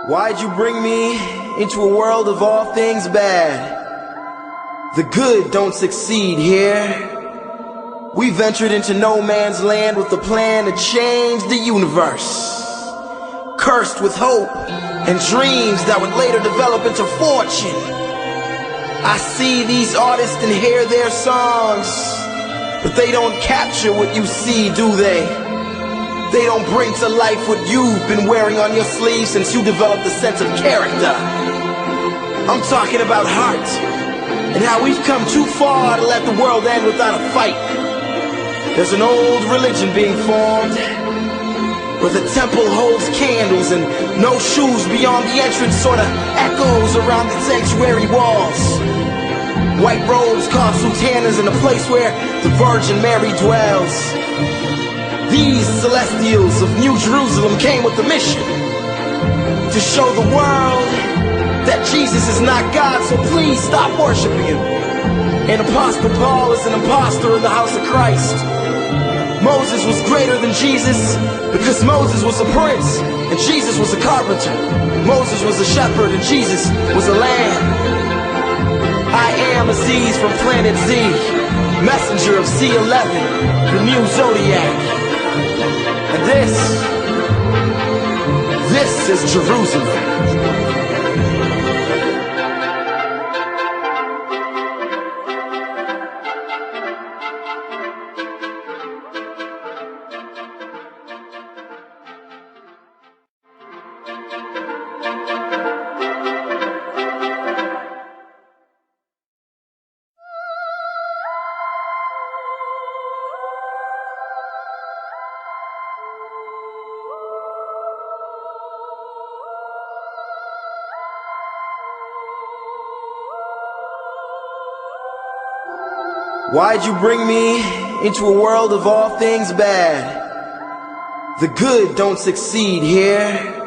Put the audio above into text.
Why'd you bring me into a world of all things bad? The good don't succeed here. We ventured into no man's land with a plan to change the universe. Cursed with hope and dreams that would later develop into fortune. I see these artists and hear their songs, but they don't capture what you see, do they? They don't bring to life what you've been wearing on your sleeve since you developed a sense of character. I'm talking about heart, and how we've come too far to let the world end without a fight. There's an old religion being formed, where the temple holds candles and no shoes beyond the entrance sort of echoes around the sanctuary walls. White robes carved sultanas in a place where the Virgin Mary dwells. These celestials of New Jerusalem came with a mission to show the world that Jesus is not God, so please stop worshiping him. And Apostle Paul is an imposter in the house of Christ. Moses was greater than Jesus because Moses was a prince and Jesus was a carpenter. Moses was a shepherd and Jesus was a lamb. I am Aziz from Planet Z, messenger of C11, the new Zodiac. And this is Jerusalem. Why'd you bring me into a world of all things bad? The good don't succeed here.